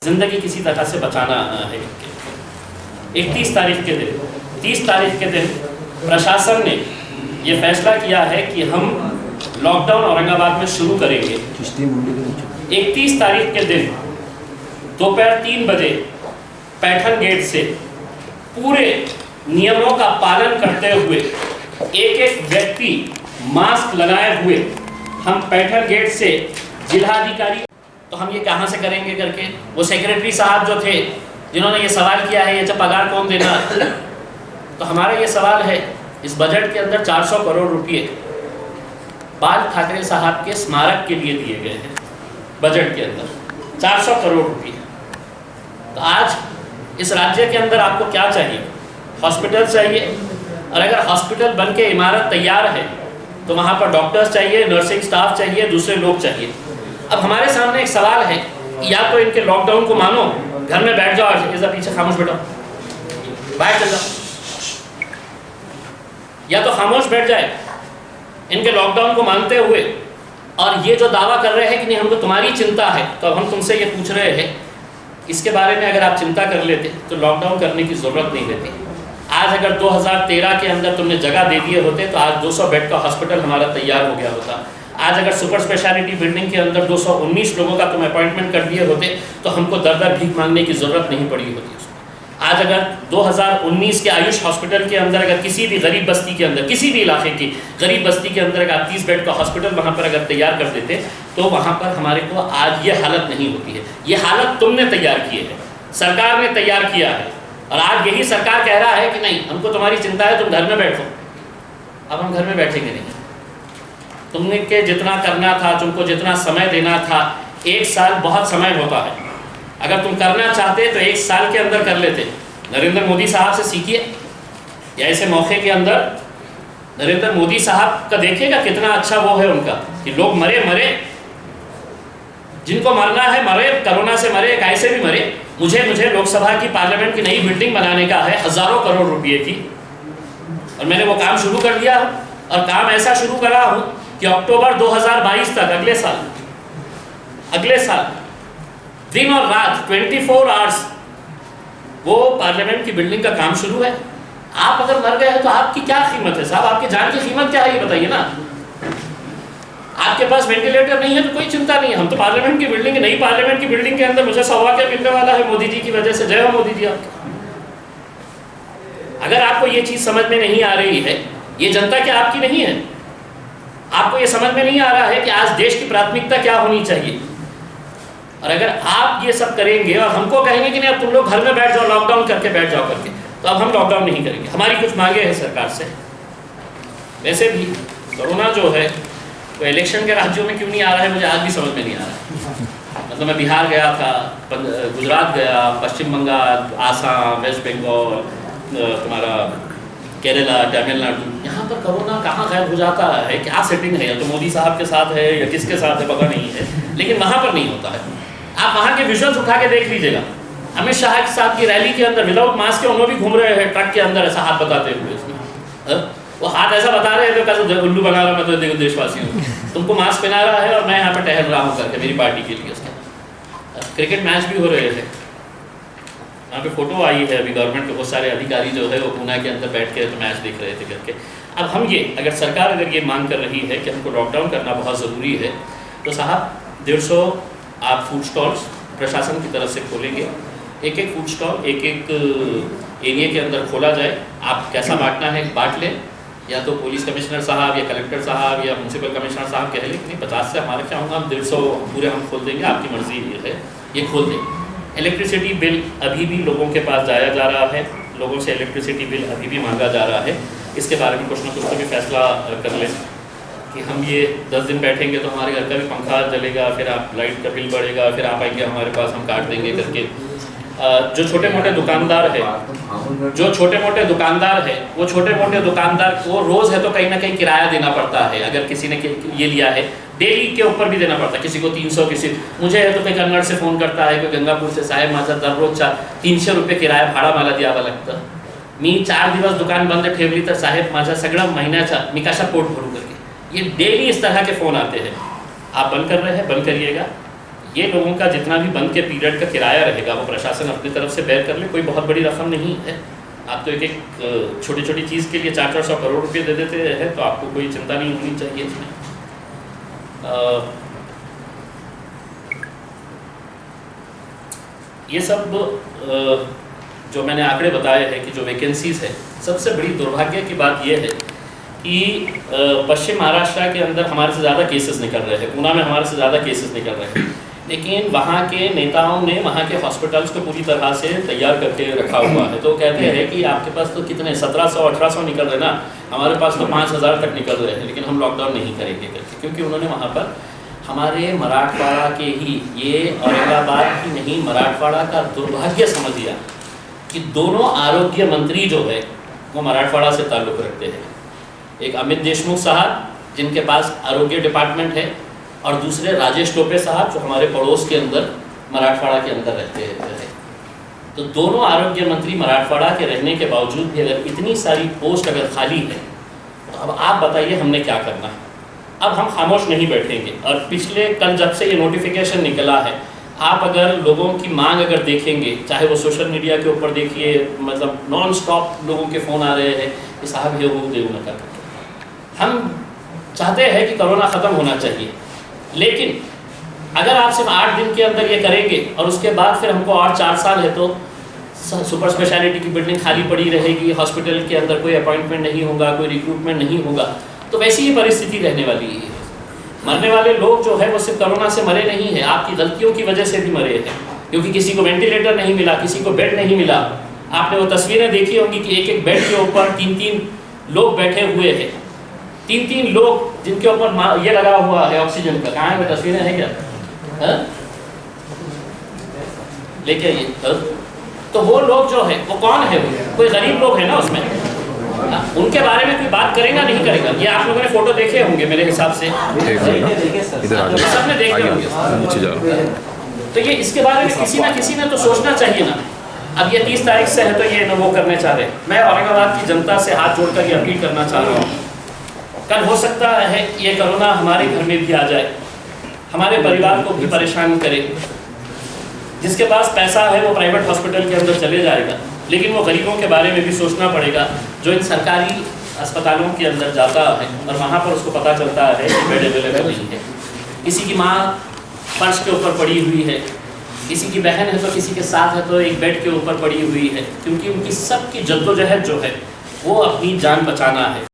ज़िंदगी किसी तरह से बचाना है। 31 तारीख के दिन 30 तारीख के दिन प्रशासन ने ये फैसला किया है कि हम लॉकडाउन औरंगाबाद में शुरू करेंगे। 31 तारीख के दिन दोपहर 3 बजे पैठन गेट से पूरे नियमों का पालन करते हुए एक एक व्यक्ति मास्क लगाए हुए हम पैठन गेट से जिलाधिकारी, तो हम ये कहाँ से करेंगे करके वो सेक्रेटरी साहब जो थे जिन्होंने ये सवाल किया है ये जब पगार कौन देना, तो हमारा ये सवाल है इस बजट के अंदर 400 करोड़ रुपए बाल ठाकरे साहब के स्मारक के लिए दिए गए हैं। बजट के अंदर 400 करोड़ रुपए। तो आज इस राज्य के अंदर आपको क्या चाहिए? हॉस्पिटल चाहिए, और अगर हॉस्पिटल बन के इमारत तैयार है तो वहाँ पर डॉक्टर्स चाहिए, नर्सिंग स्टाफ चाहिए, दूसरे लोग चाहिए। अब हमारे सामने एक सवाल है कि या तो इनके लॉकडाउन को मानो, घर में बैठ जाओ, इधर पीछे खामोश बैठो, बाहर चल जाओ, या तो खामोश बैठ जाए इनके लॉकडाउन को मानते हुए, और ये जो दावा कर रहे हैं कि नहीं हमको तुम्हारी चिंता है, तो अब हम तुमसे ये पूछ रहे हैं इसके बारे में अगर आप चिंता कर लेते तो लॉकडाउन करने की ज़रूरत नहीं रहती। आज अगर 2013 के अंदर तुमने जगह दे दिए होते तो आज 200 बेड का हॉस्पिटल हमारा तैयार हो गया होता। आज अगर सुपर स्पेशलिटी बिल्डिंग के अंदर 219 लोगों का तुम अपॉइंटमेंट कर दिए होते तो हमको दर दर भीख मांगने की ज़रूरत नहीं पड़ी होती उसमें। आज अगर 2019 के आयुष हॉस्पिटल के अंदर अगर किसी भी गरीब बस्ती के अंदर, किसी भी इलाके की गरीब बस्ती के अंदर अगर 30 बेड का हॉस्पिटल वहाँ पर अगर तैयार कर देते तो वहाँ पर हमारे को आज ये हालत नहीं होती है। ये हालत तुमने तैयार की है, सरकार ने तैयार किया है, और आज यही सरकार कह रहा है कि नहीं हमको तुम्हारी चिंता है, तुम घर में बैठो। अब हम घर में बैठेंगे नहीं। तुमने के जितना करना था, तुमको जितना समय देना था, 1 साल बहुत समय होता है। अगर तुम करना चाहते तो 1 साल के अंदर कर लेते। नरेंद्र मोदी साहब से सीखिए, या ऐसे मौके के अंदर नरेंद्र मोदी साहब का देखिएगा कितना अच्छा वो है उनका कि लोग मरे, जिनको मरना है मरे, कोरोना से मरे, कैसे भी मरे। मुझे लोकसभा की पार्लियामेंट की नई बिल्डिंग बनाने का है, हज़ारों करोड़ रुपए की, और मैंने वो काम शुरू कर दिया, और काम ऐसा शुरू करा हूँ कि अक्टूबर 2022 तक, अगले साल दिन और रात 24 आवर्स वो पार्लियामेंट की बिल्डिंग का काम शुरू है। आप अगर मर गए हैं तो आपकी क्या कीमत है साहब? आपकी जान की कीमत क्या है ये बताइए ना। आपके पास वेंटिलेटर नहीं है तो कोई चिंता नहीं है, हम तो पार्लियामेंट की बिल्डिंग, नई पार्लियामेंट की बिल्डिंग के अंदर मुझे सौभाग्य मिलने वाला है मोदी जी की वजह से। जय हो मोदी जी आपके। अगर आपको ये चीज़ समझ में नहीं आ रही है, ये जनता क्या आपकी नहीं है? आपको ये समझ में नहीं आ रहा है कि आज देश की प्राथमिकता क्या होनी चाहिए? और अगर आप ये सब करेंगे और हमको कहेंगे कि नहीं अब तुम लोग घर में बैठ जाओ, लॉकडाउन करके बैठ जाओ करके, तो अब हम लॉकडाउन नहीं करेंगे। हमारी कुछ मांगे हैं सरकार से। वैसे भी कोरोना जो है तो इलेक्शन के राज्यों में क्यों नहीं आ रहा है मुझे आज भी समझ में नहीं आ रहा। मतलब मैं बिहार गया था, गुजरात गया, पश्चिम बंगाल, आसाम, वेस्ट बंगाल, तुम्हारा केरला, तमिलनाडु, यहाँ पर कोरोना कहाँ गायब हो जाता है? क्या सेटिंग है? या तो मोदी साहब के साथ है या किसके साथ है पता नहीं है, लेकिन वहाँ पर नहीं होता है। आप वहाँ के विजुअल्स उठा के देख लीजिएगा। अमित शाह के साथ की रैली के अंदर विदाउट मास्क के उन्होंने भी घूम रहे हैं ट्रक के अंदर, ऐसा हाथ बताते हुए। इसमें वो हाथ ऐसा बता रहे हैं कैसे उल्लू बना रहा मैं तो देखो देशवासी हूँ, तुमको मास्क पहना रहा है और मैं यहाँ पर टहल रहा हूँ करके मेरी पार्टी के लिए। उसके क्रिकेट मैच भी हो रहे थे, यहाँ पे फोटो आई है अभी, गवर्नमेंट के बहुत सारे अधिकारी जो है वो पूना के अंदर बैठ के तो मैच देख रहे थे करके। अब हम ये अगर सरकार अगर ये मांग कर रही है कि हमको लॉकडाउन करना बहुत ज़रूरी है, तो साहब 150 आप फूड स्टॉल्स प्रशासन की तरफ से खोलेंगे। एक एक फूड स्टॉल एक एक एरिया के अंदर खोला जाए। आप कैसा बांटना है बांट लें, या तो पुलिस कमिश्नर साहब या कलेक्टर साहब या म्यूनसिपल कमिश्नर साहब कह लें कि नहीं 50 से हमारा क्या होगा, हम 150 पूरे हम खोल देंगे, आपकी मर्जी ये है, ये खोल देंगे। इलेक्ट्रिसिटी बिल अभी भी लोगों के पास जाया जा रहा है, लोगों से इलेक्ट्रिसिटी बिल अभी भी मांगा जा रहा है। इसके बारे में कुछ ना कुछ तो भी फैसला कर लें कि हम ये 10 दिन बैठेंगे तो हमारे घर का भी पंखा जलेगा, फिर आप लाइट का बिल बढ़ेगा, फिर आप आएंगे हमारे पास हम काट देंगे करके। जो छोटे मोटे दुकानदार है, वो छोटे मोटे दुकानदार को रोज़ है तो कहीं ना कहीं किराया देना पड़ता है। अगर किसी ने ये लिया है डेली के ऊपर भी देना पड़ता है, किसी को 300, किसी मुझे है तो कोई कन्नड़ से फ़ोन करता है, कोई गंगापुर से, साहेब माझा दररोज 300 रुपये किराया भाड़ा मला द्यावा लागतं, मी 4 दिवस दुकान बंद ठेवली तर साहेब माझा सगळं महिन्याचा मी कशा पोट भरू करके। ये डेली इस तरह के फ़ोन आते हैं। आप बंद कर रहे हैं, बंद करिएगा। ये लोगों का जितना भी बंद के पीरियड का किराया रहेगा वो प्रशासन अपनी तरफ से बेयर कर ले, कोई बहुत बड़ी रकम नहीं है। आप तो एक एक छोटी छोटी चीज़ के लिए 400-400 करोड़ रुपए दे देते हैं, तो आपको कोई चिंता नहीं होनी चाहिए इसमें। ये सब जो मैंने आंकड़े बताए हैं कि जो वैकेंसीज है, सबसे बड़ी दुर्भाग्य की बात यह है कि पश्चिम महाराष्ट्र के अंदर हमारे से ज़्यादा केसेस निकल रहे हैं, पूना में हमारे से ज़्यादा केसेस निकल रहे हैं, लेकिन वहाँ के नेताओं ने वहाँ के हॉस्पिटल्स को पूरी तरह से तैयार करके रखा हुआ है। तो कहते हैं कि आपके पास तो कितने 1700-1800 निकल रहे ना, हमारे पास तो 5000 तक निकल रहे हैं, लेकिन हम लॉकडाउन नहीं करेंगे करके, क्योंकि उन्होंने वहाँ पर हमारे मराठवाड़ा के ही, ये औरंगाबाद ही नहीं, मराठवाड़ा का दुर्भाग्य समझ लिया कि दोनों आरोग्य मंत्री जो है वो मराठवाड़ा से ताल्लुक़ रखते हैं। एक अमित देशमुख साहब जिनके पास आरोग्य डिपार्टमेंट है, और दूसरे राजेश टोपे साहब जो हमारे पड़ोस के अंदर मराठवाड़ा के अंदर रहते हैं। तो दोनों आरोग्य मंत्री मराठवाड़ा के रहने के बावजूद भी अगर इतनी सारी पोस्ट अगर खाली है, तो अब आप बताइए हमने क्या करना है। अब हम खामोश नहीं बैठेंगे। और पिछले कल जब से ये नोटिफिकेशन निकला है, आप अगर लोगों की मांग अगर देखेंगे, चाहे वो सोशल मीडिया के ऊपर देखिए, मतलब नॉन स्टॉप लोगों के फ़ोन आ रहे हैं कि साहब ये वो देव न कर। हम चाहते हैं कि कोरोना ख़त्म होना चाहिए, लेकिन अगर आप सिर्फ 8 दिन के अंदर ये करेंगे और उसके बाद फिर हमको और 4 साल है तो सुपर स्पेशलिटी की बिल्डिंग खाली पड़ी रहेगी, हॉस्पिटल के अंदर कोई अपॉइंटमेंट नहीं होगा, कोई रिक्रूटमेंट नहीं होगा, तो वैसी ही परिस्थिति रहने वाली है। मरने वाले लोग जो है वो सिर्फ कोरोना से मरे नहीं हैं, आपकी गलतियों की वजह से भी मरे हैं, क्योंकि किसी को वेंटिलेटर नहीं मिला, किसी को बेड नहीं मिला। आपने वो तस्वीरें देखी होंगी कि एक एक बेड के ऊपर 3-3 लोग बैठे हुए हैं, 3-3 लोग जिनके ऊपर ये लगा हुआ है ऑक्सीजन का। कहाँ है वो तस्वीरें हैं क्या? लेके आइए। तो वो लोग जो है वो कौन है? वो कोई गरीब लोग है ना उसमें, उनके बारे में कोई बात करेगा नहीं करेगा। ये आप लोगों ने फोटो देखे होंगे मेरे हिसाब से, सबने देखे होंगे। तो ये इसके बारे में किसी ने तो सोचना चाहिए ना। अब ये 30 तारीख से है तो ये वो करने चाह रहे हैं। मैं औरंगाबाद की जनता से हाथ जोड़कर ये अपील करना चाह रहा हूँ, कल हो सकता है ये कोरोना हमारे घर में भी आ जाए, हमारे परिवार को भी परेशान करे। जिसके पास पैसा है वो प्राइवेट हॉस्पिटल के अंदर चले जाएगा, लेकिन वो गरीबों के बारे में भी सोचना पड़ेगा जो इन सरकारी अस्पतालों के अंदर जाता है और वहाँ पर उसको पता चलता है कि बेड अवेलेबल नहीं है। किसी की माँ फर्श के ऊपर पड़ी हुई है, किसी की बहन है तो किसी के साथ है तो एक बेड के ऊपर पड़ी हुई है, क्योंकि उनकी सबकी जद्दोजहद जो है वो अपनी जान बचाना है।